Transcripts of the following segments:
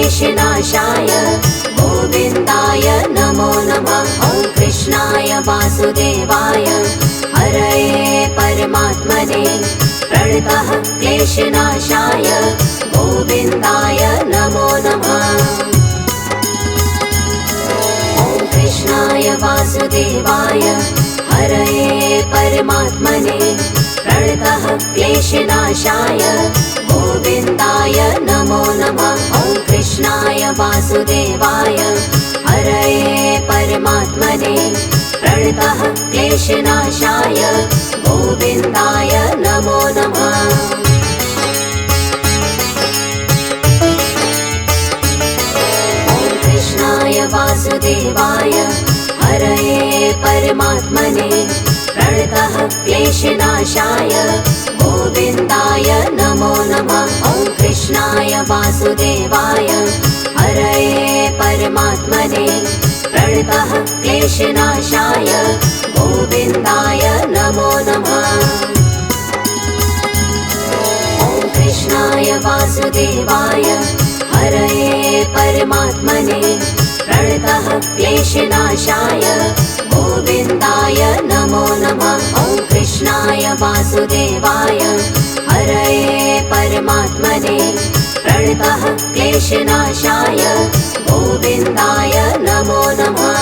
क्लेशनाशाय गोविन्दाय नमो नमः। ॐ कृष्णाय वासुदेवाय हरये परमात्मने प्रणतः क्लेशनाशाय गोविन्दाय नमो नमः। ॐ कृष्णाय वासुदेवाय हरये परमात्मने प्रणतः क्लेशनाशाय गोविन्दाय नमो नमः। ॐ कृष्णाय वासुदेवाय हरये परमात्मने प्रणतः क्लेशनाशाय गोविन्दाय नमो नमः। ॐ कृष्णाय वासुदेवाय हरये परमात्मने प्रणतः क्लेशनाशाय गोविन्दाय नमो नमः। ॐ कृष्णाय वासुदेवाय हरये परमात्मने प्रणतः क्लेशनाशाय गोविन्दाय नमो नमः। ॐ कृष्णाय वासुदेवाय हरये परमात्मने प्रणतः क्लेशनाशाय गोविन्दाय नमो नमः। ॐ कृष्णाय वासुदेवाय हरये परमात्मने प्रणतः क्लेशनाशाय गोविन्दाय नमो नमः।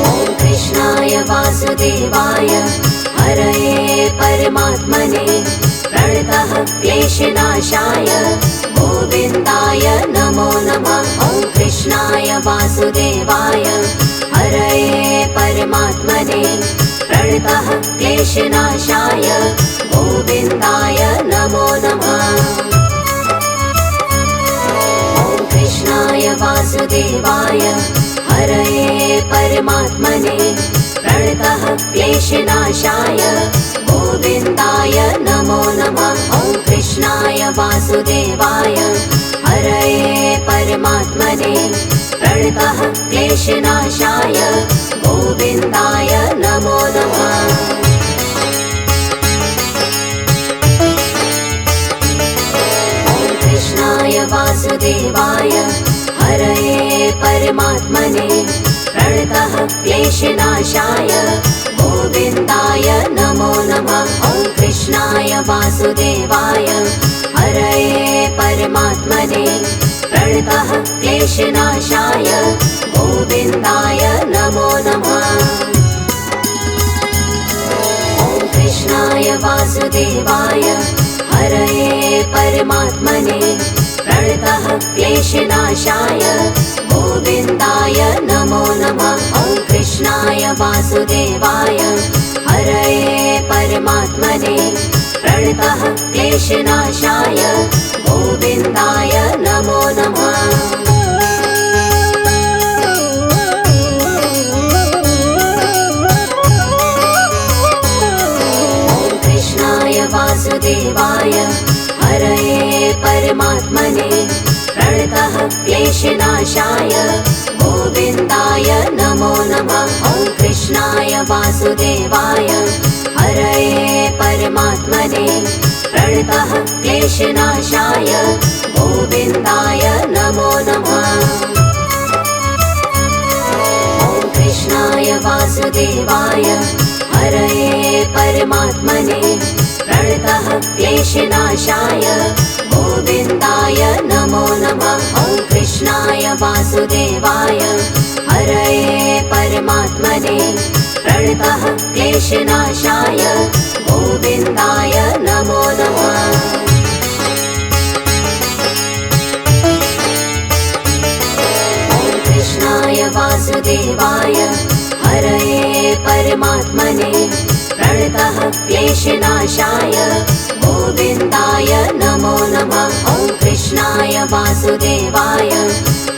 ॐ कृष्णाय वासुदेवाय हरये परमात्मने प्रणतः क्लेशनाशाय गोविन्दाय नमो नमः। ॐ कृष्णाय वासुदेवाय हरये परमात्मने प्रणतः क्लेशनाशाय गोविन्दाय नमो नमः। ॐ कृष्णाय वासुदेवाय हरये परमात्मने प्रणतः क्लेशनाशाय गोविन्दाय नमो नमः। ॐ कृष्णाय वासुदेवाय हरये परमात्मने प्रणतः क्लेशनाशाय गोविन्दाय नमो नमः। ॐ कृष्णाय वासुदेवाय हरये परमात्मने प्रणतः क्लेशनाशाय गोविन्दाय नमो नमः। ॐ कृष्णाय वासुदेवाय हरये परमात्मने प्रणतः क्लेशनाशाय गोविन्दाय नमो नमः। ॐ कृष्णाय वासुदेवाय हरये परमात्मने प्रणतः क्लेशनाशाय गोविन्दाय नमो नमः। ॐ कृष्णाय वासुदेवाय हरये परमात्मने प्रणतः क्लेशनाशाय गोविन्दाय नमो नमः। ॐ कृष्णाय वासुदेवाय हरये परमात्मने प्रणतः क्लेशनाशाय गोविन्दाय नमो नमः। ॐ कृष्णाय वासुदेवाय हरये परमात्मने प्रणतः क्लेशनाशाय गोविन्दाय नमो नमः। ॐ कृष्णाय वासुदेवाय हरये परमात्मने प्रणतः क्लेशनाशाय गोविन्दाय नमो नमः। ॐ कृष्णाय वासुदेवाय हरये परमात्मने प्रणतः क्लेशनाशाय गोविन्दाय नमो नमः। ॐ कृष्णाय वासुदेवाय हरये परमात्मने प्रणतः क्लेशनाशाय गोविन्दाय नमो नमः। ॐ कृष्णाय वासुदेवाय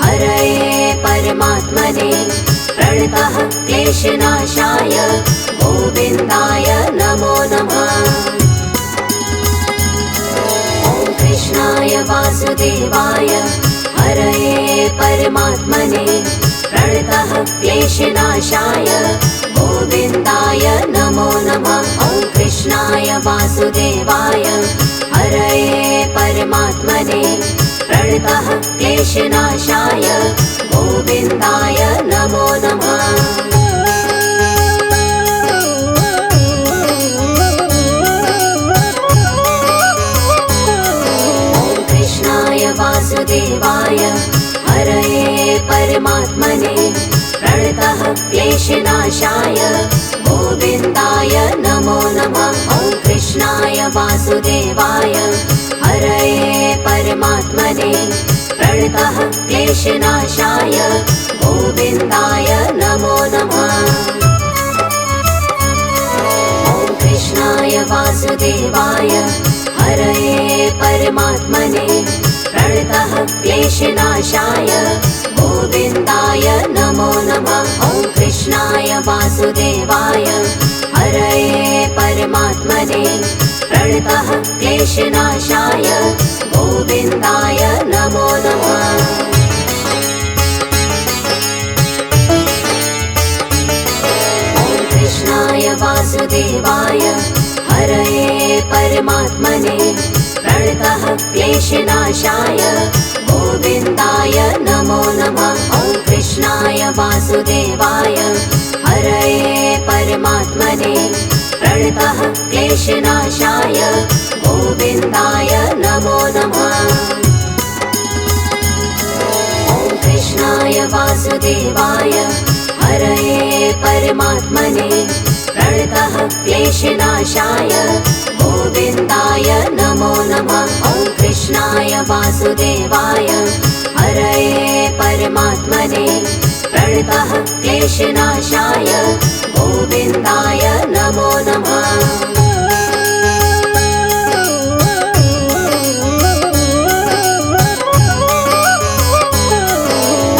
हरये परमात्मने प्रणतः क्लेशनाशाय गोविन्दाय नमो नमः। ॐ कृष्णाय वासुदेवाय हरये परमात्मने प्रणतः क्लेशनाशाय गोविन्दाय नमो नमः। वासुदेवाय हरये परमात्मने प्रणतः क्लेशनाशाय गोविन्दाय नमो नमः। वासुदेवाय हरये परमात्मने प्रणतः क्लेशनाशाय गोविन्दाय नमो नमः। ॐ कृष्णाय वासुदेवाय हरये परमात्मने प्रणतः क्लेशनाशाय गोविन्दाय नमो नमः। ॐ कृष्णाय वासुदेवाय हरये परमात्मने प्रणतः क्लेशनाशाय गोविन्दाय नमो नमः। ॐ कृष्णाय वासुदेवाय हरये परमात्मने प्रणतः क्लेशनाशाय गोविन्दाय नमो नमः। ॐ कृष्णाय वासुदेवाय हरये परमात्मने प्रणतः क्लेशनाशाय गोविन्दाय नमो नमः। ॐ कृष्णाय वासुदेवाय हरये परमात्मने प्रणतः क्लेशनाशाय गोविन्दाय नमो नमः। ॐ कृष्णाय वासुदेवाय हरये परमात्मने प्रणतः क्लेशनाशाय गोविन्दाय नमो नमः। ॐ कृष्णाय वासुदेवाय हरये परमात्मने प्रणतः क्लेशनाशाय गोविन्दाय नमो नमः।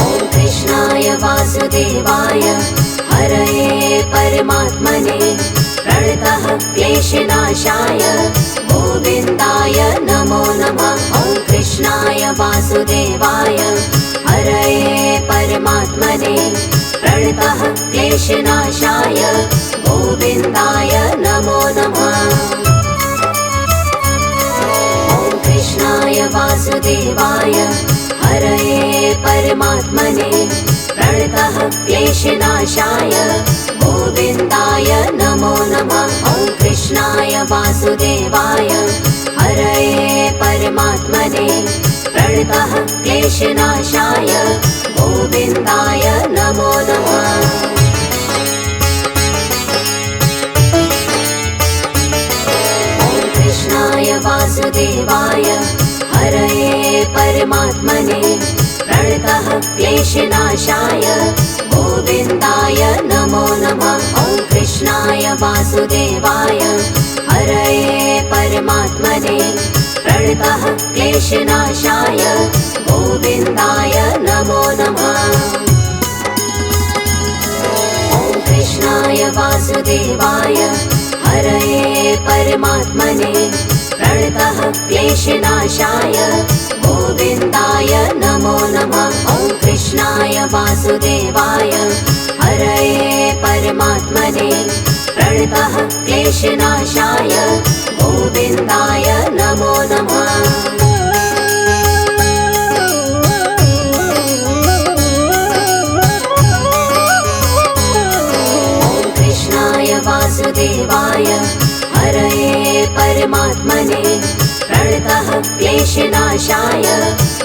ॐ कृष्णाय वासुदेवाय हरये परमात्मने प्रणतः क्लेशनाशाय गोविन्दाय नमो नमः। ॐ कृष्णाय वासुदेवाय हरये परमात्मने प्रणतः क्लेशनाशाय गोविन्दाय नमो नमः। ॐ कृष्णाय वासुदेवाय हरये परमात्मने प्रणतः क्लेशनाशाय गोविन्दाय नमो नमः। ॐ कृष्णाय वासुदेवाय हरये परमात्मने प्रणतः क्लेशनाशाय गोविन्दाय नमो नमः। ॐ कृष्णाय वासुदेवाय हरये परमात्मने प्रणतः क्लेशनाशाय गोविन्दाय नमो नमः। ॐ कृष्णाय वासुदेवाय हरये परमात्मने प्रणतः क्लेशनाशाय गोविन्दाय नमो नमः। ॐ कृष्णाय वासुदेवाय हरये परमात्मने प्रणतः क्लेशनाशाय गोविन्दाय नमो नमः। ॐ कृष्णाय वासुदेवाय हरये परमात्मने प्रणतः क्लेशनाशाय गोविन्दाय नमो नमः। ॐ कृष्णाय वासुदेवाय हरये परमात्मने प्रणतः क्लेशनाशाय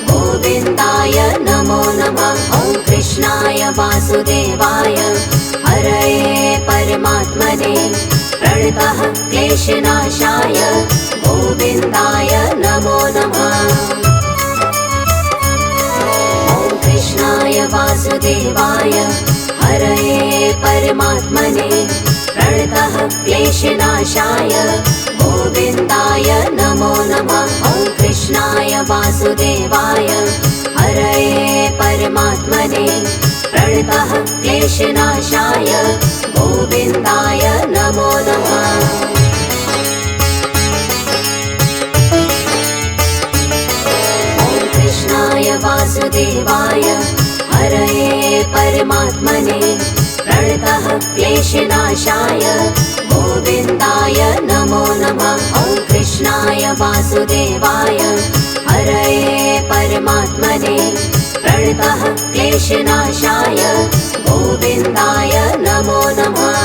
गोविन्दाय नमो नमः। ॐ कृष्णाय वासुदेवाय हरये परमात्मने प्रणतः क्लेशनाशाय गोविन्दाय नमो नमः। ॐ कृष्णाय वासुदेवाय हरये परमात्मने प्रणतः क्लेशनाशाय गोविन्दाय नमो नमः। ॐ कृष्णाय वासुदेवाय हरये परमात्मने प्रणतः क्लेशनाशाय गोविन्दाय नमो नमः। ॐ कृष्णाय वासुदेवाय हरये परमात्मने प्रणतः क्लेशनाशाय गोविन्दाय नमो नमः। वासुदेवाय हरये परमात्मने प्रणतः क्लेशनाशाय गोविन्दाय नमो नमः।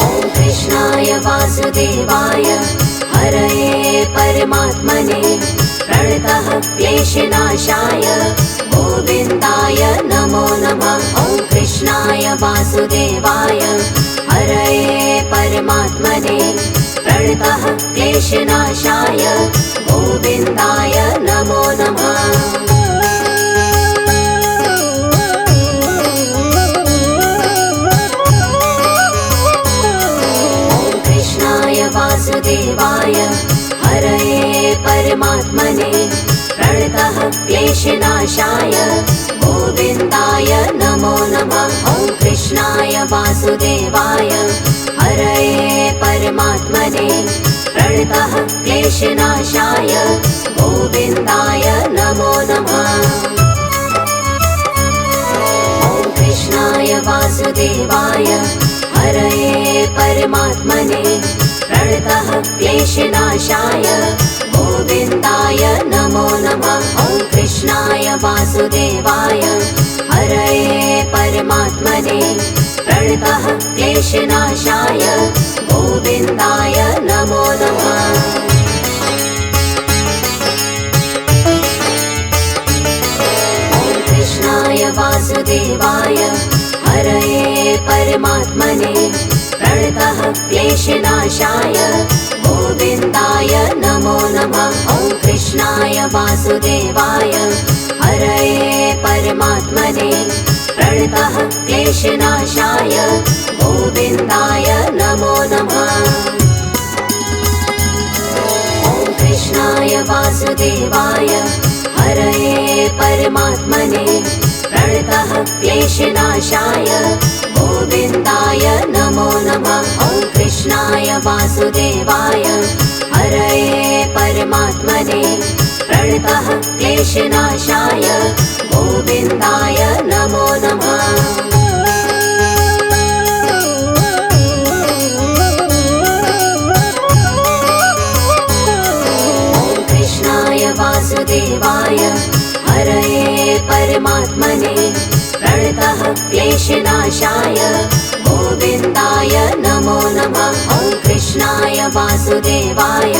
ॐ कृष्णाय वासुदेवाय हरये परमात्मने प्रणतः क्लेशनाशाय गोविन्दाय नमो नमः। ॐ कृष्णाय वासुदेवाय हरये परमात्मने प्रणतः क्लेशनाशाय गोविन्दाय नमो नमः। ॐ कृष्णाय वासुदेवाय हरये परमात्मने प्रणतः क्लेशनाशाय गोविन्दाय नमो नमः। ॐ कृष्णाय वासुदेवाय हरये परमात्मने प्रणतः क्लेशनाशाय गोविन्दाय नमो नमः। ॐ कृष्णाय वासुदेवाय हरये परमात्मने प्रणतः क्लेशनाशाय गोविन्दाय नमो नमः। ॐ कृष्णाय वासुदेवाय हरये परमात्मने प्रणतः क्लेशनाशाय गोविन्दाय नमो नमः। ॐ कृष्णाय वासुदेवाय हरये परमात्मने प्रणतः क्लेशनाशाय गोविन्दाय नमो नमः। ॐ कृष्णाय वासुदेवाय हरये परमात्मने प्रणतः क्लेशनाशाय गोविन्दाय नमो नमः। ॐ कृष्णाय वासुदेवाय हरये परमात्मने प्रणतः क्लेशनाशाय गोविन्दाय नमो नमः। ॐ कृष्णाय वासुदेवाय हरये परमात्मने प्रणतः क्लेशनाशाय गोविन्दाय नमो नमः। ॐ कृष्णाय वासुदेवाय हरये परमात्मने प्रणतः क्लेशनाशाय गोविन्दाय नमो नमः। ॐ कृष्णाय वासुदेवाय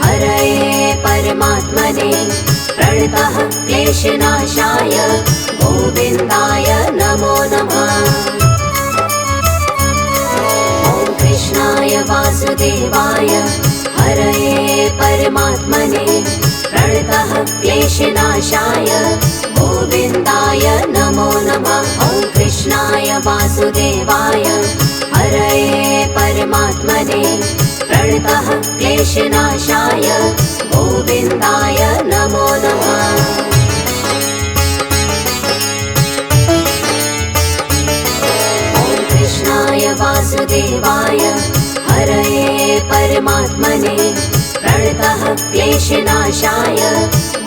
हरये परमात्मने प्रणतः क्लेशनाशाय गोविन्दाय नमो नमः। ॐ कृष्णाय वासुदेवाय हरये परमात्मने प्रणतः क्लेशनाशाय गोविन्दाय नमो नमः। ॐ कृष्णाय वासुदेवाय हरये परमात्मने प्रणतः क्लेशनाशाय गोविन्दाय नमो नमः। ॐ कृष्णाय वासुदेवाय हरये परमात्मने प्रणतः क्लेशनाशाय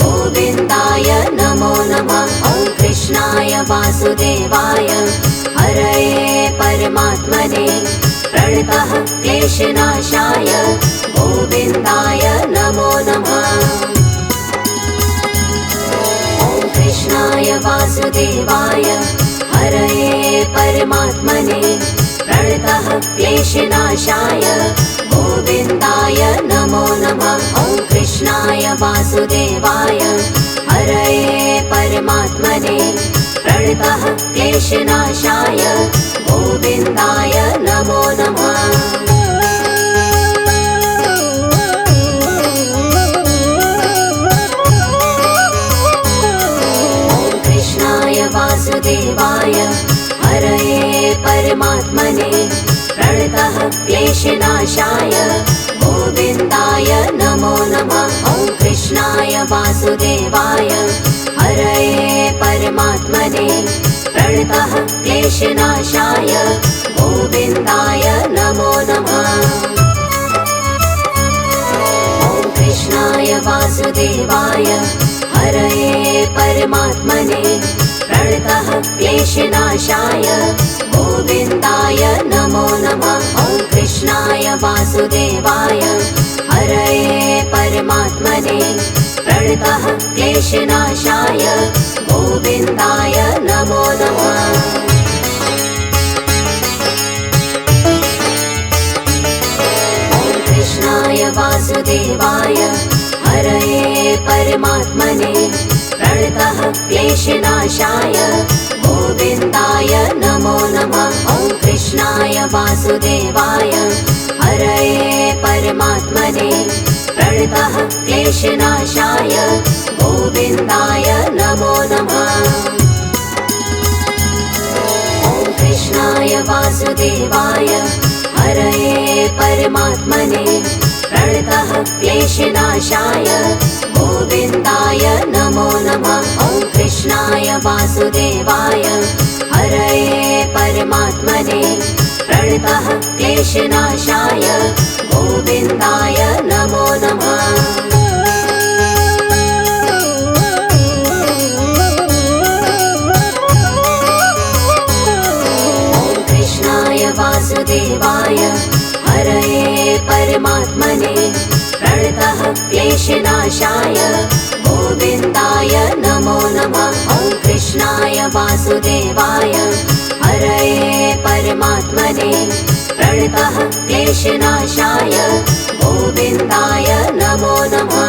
गोविन्दाय नमो नमः। ॐ कृष्णाय वासुदेवाय हरये परमात्मने प्रणतः क्लेशनाशाय गोविन्दाय नमो नमः। ॐ कृष्णाय वासुदेवाय हरये परमात्मने प्रणतः क्लेशनाशाय गोविन्दाय नमो नमः। ॐ कृष्णाय वासुदेवाय हरये परमात्मने प्रणतः क्लेशनाशाय गोविन्दाय नमो नमः। ॐ कृष्णाय वासुदेवाय हरये परमात्मने प्रणतः क्लेशनाशाय गोविन्दाय नमो नमः। ॐ कृष्णाय वासुदेवाय हरये परमात्मने प्रणतः क्लेशनाशाय गोविन्दाय नमो नमः। ॐ कृष्णाय वासुदेवाय हरये परमात्मने प्रणतः क्लेशनाशाय गोविन्दाय नमो नमः। ॐ कृष्णाय वासुदेवाय हरये परमात्मने प्रणतः क्लेशनाशाय गोविन्दाय नमो नमः। कृष्णाय वासुदेवाय हरये परमात्मने प्रणतः क्लेशनाशाय गोविन्दाय नमो नमः। ॐ कृष्णाय वासुदेवाय हरये परमात्मने प्रणतः क्लेशनाशाय गोविन्दाय नमो नमः। ॐ कृष्णाय वासुदेवाय हरये परमात्मने प्रणतः क्लेशनाशाय गोविन्दाय नमो नमः। ॐ कृष्णाय वासुदेवाय हरये परमात्मने प्रणतः क्लेशनाशाय गोविन्दाय नमो नमः। वासुदेवाय हरये परमात्मने प्रणतः क्लेशनाशाय गोविन्दाय नमो नमः। ॐ कृष्णाय वासुदेवाय हरये परमात्मने प्रणतः क्लेशनाशाय गोविन्दाय नमो नमः।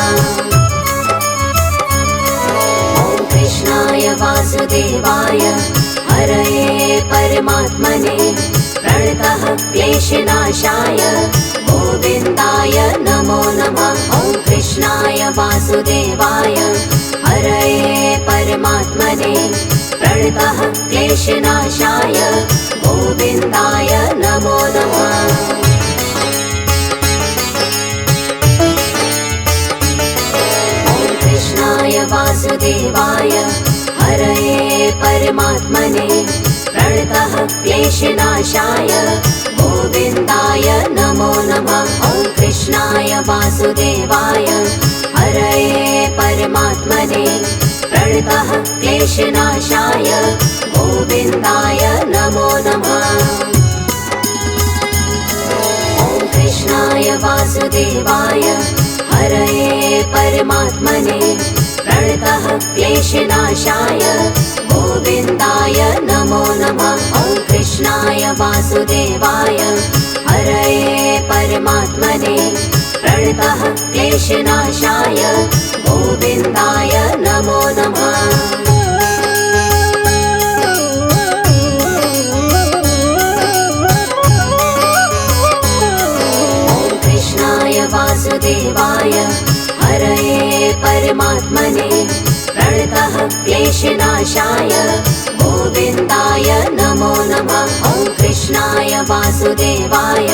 ॐ कृष्णाय वासुदेवाय हरये परमात्मने प्रणतः क्लेशनाशाय गोविन्दाय नमो नमः। ॐ कृष्णाय वासुदेवाय हरये परमात्मने प्रणतः क्लेशनाशाय गोविन्दाय नमो नमः। ॐ कृष्णाय वासुदेवाय हरये परमात्मने प्रणतः क्लेशनाशाय गोविन्दाय नमो नमः। ॐ कृष्णाय वासुदेवाय हरये परमात्मने प्रणतः क्लेशनाशाय गोविन्दाय नमो नमः। ॐ कृष्णाय वासुदेवाय हरये परमात्मने प्रणतः क्लेशनाशाय गोविन्दाय नमो नमः। ॐ कृष्णाय वासुदेवाय हरये परमात्मने प्रणतः क्लेशनाशाय गोविन्दाय नमो नमः। ॐ कृष्णाय वासुदेवाय हरये परमात्मने प्रणतः क्लेशनाशाय गोविन्दाय नमो नमः। ॐ कृष्णाय वासुदेवाय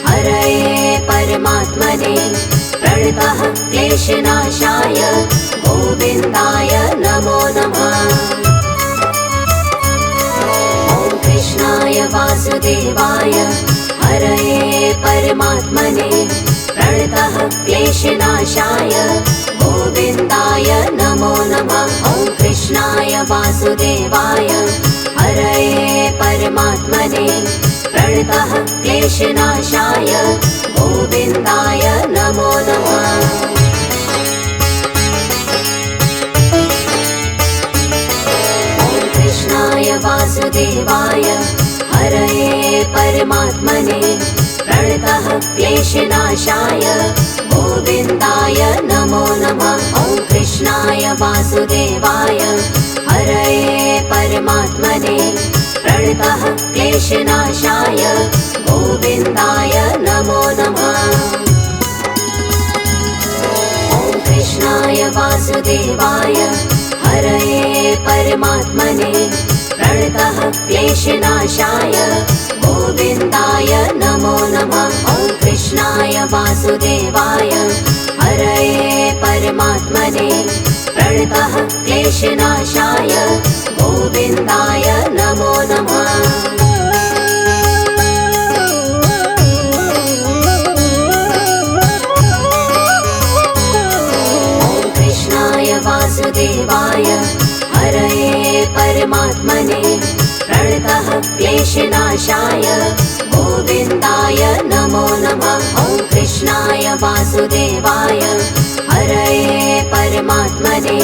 हरये परमात्मने प्रणतः क्लेशनाशाय गोविन्दाय नमो नमः। ॐ कृष्णाय वासुदेवाय हरये परमात्मने प्रणतः क्लेशनाशाय गोविन्दाय नमो नमः। ॐ कृष्णाय वासुदेवाय हरये परमात्मने प्रणतः क्लेशनाशाय गोविन्दाय नमो नमः। ॐ कृष्णाय वासुदेवाय हरये परमात्मने प्रणतः क्लेशनाशाय गोविन्दाय नमो नमः। ॐ कृष्णाय वासुदेवाय हरये परमात्मने प्रणतः क्लेशनाशाय गोविन्दाय नमो नमः। ॐ कृष्णाय वासुदेवाय हरये परमात्मने प्रणतः क्लेशनाशाय गोविन्दाय नमो नमः। ॐ कृष्णाय वासुदेवाय हरये परमात्मने प्रणतः क्लेशनाशाय गोविन्दाय नमो नमः। ॐ कृष्णाय वासुदेवाय हरये परमात्मने प्रणतः क्लेशनाशाय गोविन्दाय नमो नमः। कृष्णाय वासुदेवाय हरये परमात्मने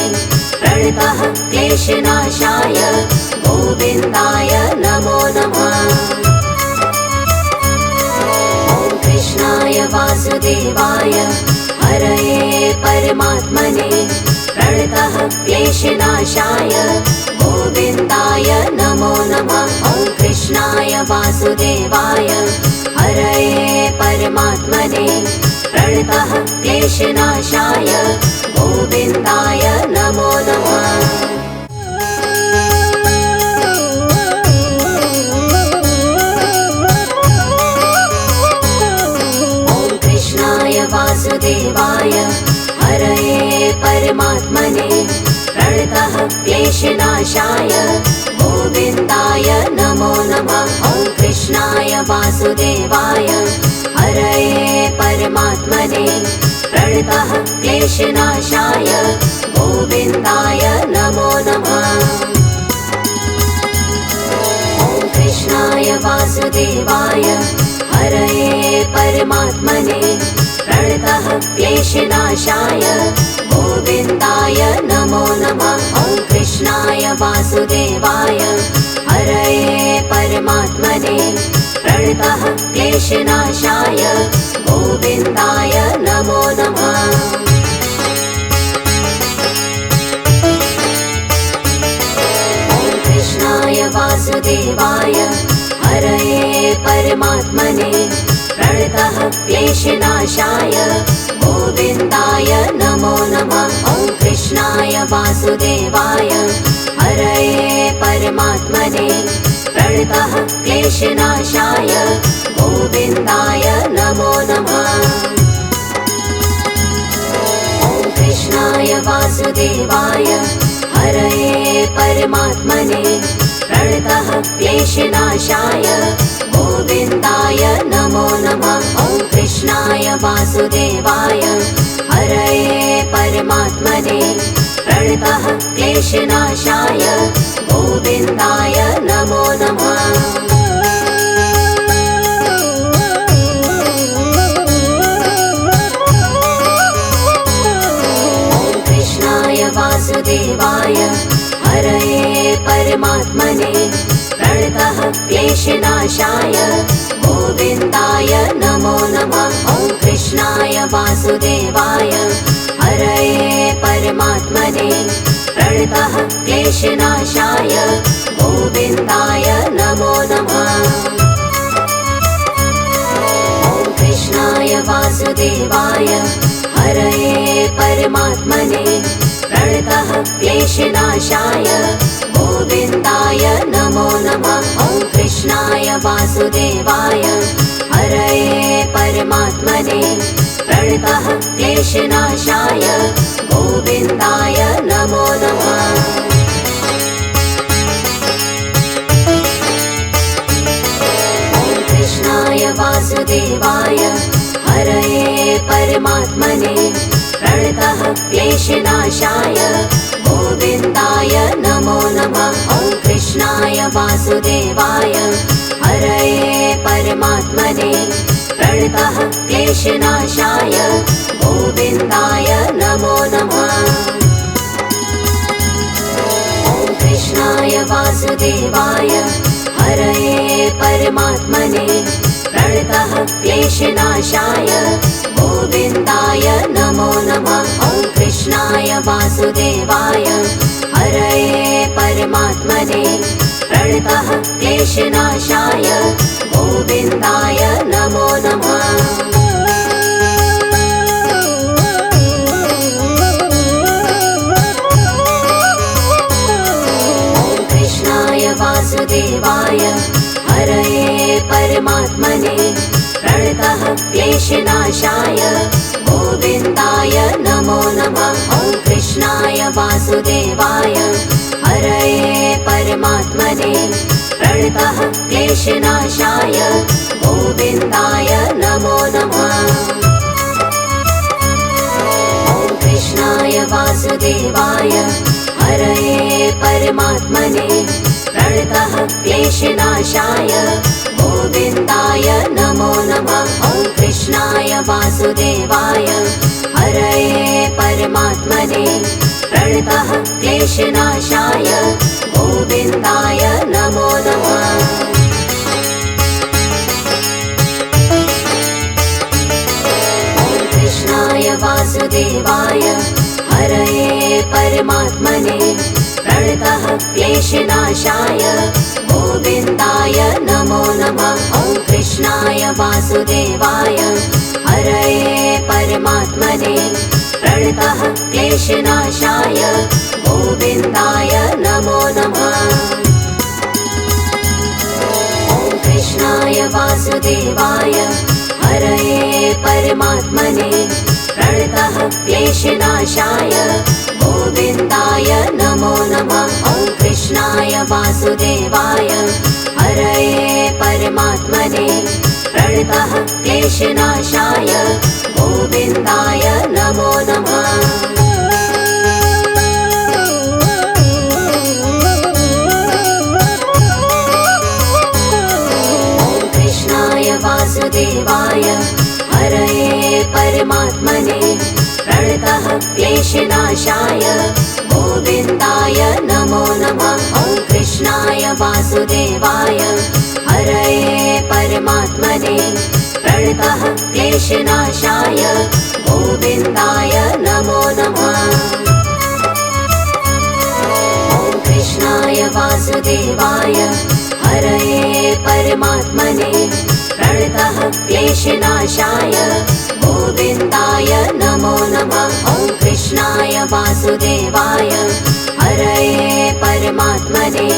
प्रणतः क्लेशनाशाय गोविन्दाय नमो नमः। ॐ कृष्णाय वासुदेवाय हरये परमात्मने प्रणतः क्लेशनाशाय गोविन्दाय नमो नमः। ॐ कृष्णाय वासुदेवाय हरये परमात्मने प्रणतः क्लेशनाशाय गोविन्दाय नमो नमः। ॐ कृष्णाय वासुदेवाय हरये परमात्मने प्रणतः क्लेशनाशाय गोविन्दाय नमो नमः। ॐ कृष्णाय वासुदेवाय हरये परमात्मने प्रणतः क्लेशनाशाय गोविन्दाय नमो नमः। ॐ कृष्णाय वासुदेवाय हरये परमात्मने प्रणतः क्लेशनाशाय गोविन्दाय नमो नमः। ॐ कृष्णाय वासुदेवाय हरये परमात्मने प्रणतः क्लेशनाशाय गोविन्दाय नमो नमः। ॐ कृष्णाय वासुदेवाय हरये परमात्मने प्रणतः क्लेशनाशाय गोविन्दाय नमो नमः। ॐ कृष्णाय वासुदेवाय हरये परमात्मने प्रणतः क्लेशनाशाय गोविन्दाय नमो नमः। ॐ कृष्णाय वासुदेवाय हरये परमात्मने प्रणतः क्लेशनाशाय गोविन्दाय नमो नमः। ॐ कृष्णाय वासुदेवाय हरये परमात्मने प्रणतः क्लेशनाशाय गोविन्दाय नमो नमः। ॐ कृष्णाय वासुदेवाय हरये परमात्मने प्रणतः क्लेशनाशाय गोविन्दाय नमो नमः। ॐ कृष्णाय वासुदेवाय हरये परमात्मने प्रणतः क्लेशनाशाय गोविन्दाय नमो नमः। ॐ कृष्णाय वासुदेवाय हरये परमात्मने प्रणतः क्लेशनाशाय गोविन्दाय नमो नमः। ॐ कृष्णाय वासुदेवाय हरये परमात्मने प्रणतः क्लेशनाशाय गोविन्दाय नमो नमः। ॐ कृष्णाय वासुदेवाय हरये परमात्मने प्रणतः क्लेशनाशाय गोविन्दाय नमो नमः। ॐ कृष्णाय वासुदेवाय हरये परमात्मने प्रणतः क्लेशनाशाय गोविन्दाय नमो नमः। ॐ कृष्णाय वासुदेवाय हरये परमात्मने प्रणतः क्लेशनाशाय गोविन्दाय नमो नमः। ॐ कृष्णाय वासुदेवाय हरये परमात्मने प्रणतः क्लेशनाशाय गोविन्दाय नमो नमः। ॐ कृष्णाय वासुदेवाय हरये परमात्मने प्रणतः क्लेशनाशाय गोविन्दाय नमो नमः। ॐ कृष्णाय वासुदेवाय हरये परमात्मने प्रणतः क्लेशनाशाय गोविन्दाय नमो नमः। ॐ कृष्णाय वासुदेवाय हरये परमात्मने प्रणतः क्लेशनाशाय गोविन्दाय नमो नमः। ॐ कृष्णाय वासुदेवाय हरये परमात्मने प्रणतः क्लेशनाशाय गोविन्दाय नमो नमः। वासुदेवाय हरये परमात्मने प्रणतः क्लेशनाशाय गोविन्दाय नमो नमः। ॐ कृष्णाय वासुदेवाय हरये परमात्मने प्रणतः क्लेशनाशाय गोविन्दाय नमो नमः। ॐ कृष्णाय वासुदेवाय हरये परमात्मने प्रणतः क्लेशनाशाय गोविन्दाय नमो नमः। ॐ कृष्णाय वासुदेवाय हरये परमात्मने प्रणतः क्लेशनाशाय गोविन्दाय नमो नमः। वासुदेवाय हरये परमात्मने प्रणतः क्लेशनाशाय गोविन्दाय नमो नमः। ॐ कृष्णाय वासुदेवाय हरये परमात्मने प्रणतः क्लेशनाशाय गोविन्दाय नमो नमः। ॐ कृष्णाय वासुदेवाय हरये परमात्मने प्रणतः क्लेशनाशाय गोविन्दाय नमो नमः। ॐ कृष्णाय वासुदेवाय हरये परमात्मने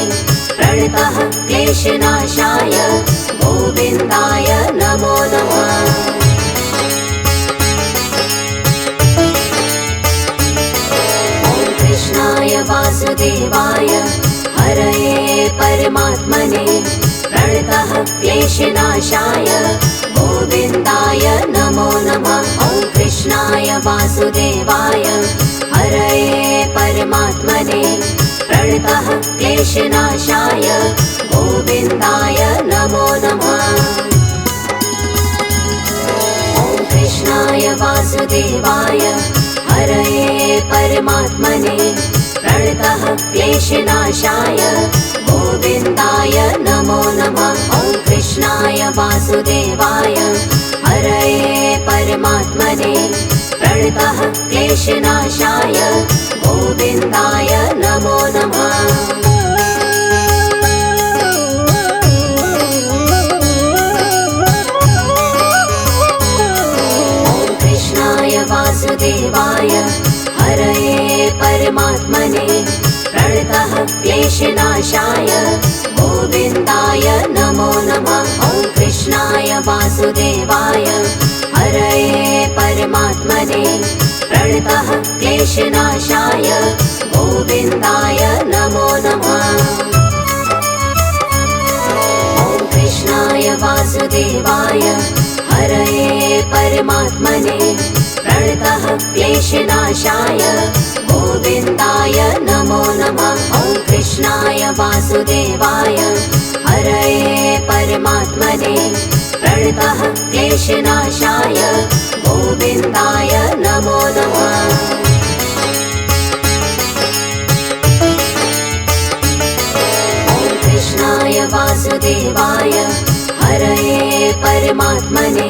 प्रणतः क्लेशनाशाय गोविन्दाय नमो नमः। ॐ कृष्णाय वासुदेवाय हरये परमात्मने प्रणतः क्लेशनाशाय गोविन्दाय नमो नमः। ॐ कृष्णाय वासुदेवाय हरये परमात्मने प्रणतः क्लेशनाशाय गोविन्दाय नमो नमः। ॐ कृष्णाय वासुदेवाय हरये परमात्मने प्रणतः क्लेशनाशाय गोविन्दाय नमो नमः। ॐ कृष्णाय वासुदेवाय हरये परमात्मने प्रणतः क्लेशनाशाय गोविन्दाय नमो नमः। ॐ कृष्णाय वासुदेवाय हरये परमात्मने प्रणतः क्लेशनाशाय गोविन्दाय नमो नमः। ॐ कृष्णाय वासुदेवाय हरये परमात्मने प्रणतः क्लेशनाशाय गोविन्दाय नमो नमः। ॐ कृष्णाय वासुदेवाय हरये परमात्मने प्रणतः क्लेशनाशाय गोविन्दाय नमो नमः। ॐ कृष्णाय वासुदेवाय हरये परमात्मने प्रणतः क्लेशनाशाय गोविन्दाय नमो नमः। ॐ कृष्णाय वासुदेवाय हरये परमात्मने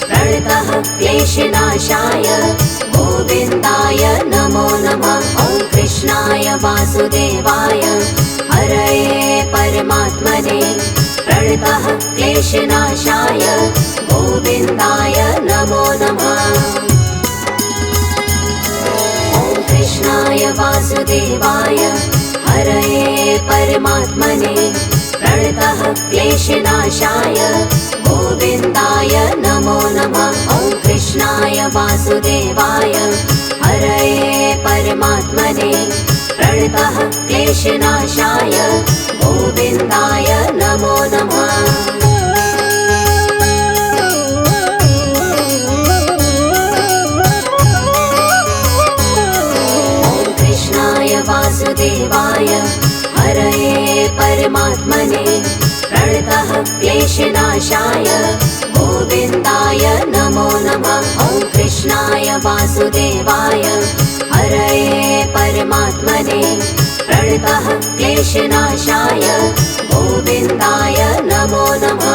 प्रणतः क्लेशनाशाय गोविन्दाय नमो नमः। ॐ कृष्णाय वासुदेवाय हरये परमात्मने प्रणतः क्लेशनाशाय गोविन्दाय नमो नमः। ॐ कृष्णाय वासुदेवाय हरये परमात्मने प्रणतः क्लेशनाशाय गोविन्दाय नमो नमः। ॐ कृष्णाय वासुदेवाय हरये परमात्मने प्रणतः क्लेशनाशाय गोविन्दाय नमो नमः। ॐ कृष्णाय वासुदेवाय हरये परमात्मने प्रणतः क्लेशनाशाय गोविन्दाय नमो नमः। कृष्णाय वासुदेवाय हरये परमात्मने प्रणतः क्लेशनाशाय गोविन्दाय नमो नमः।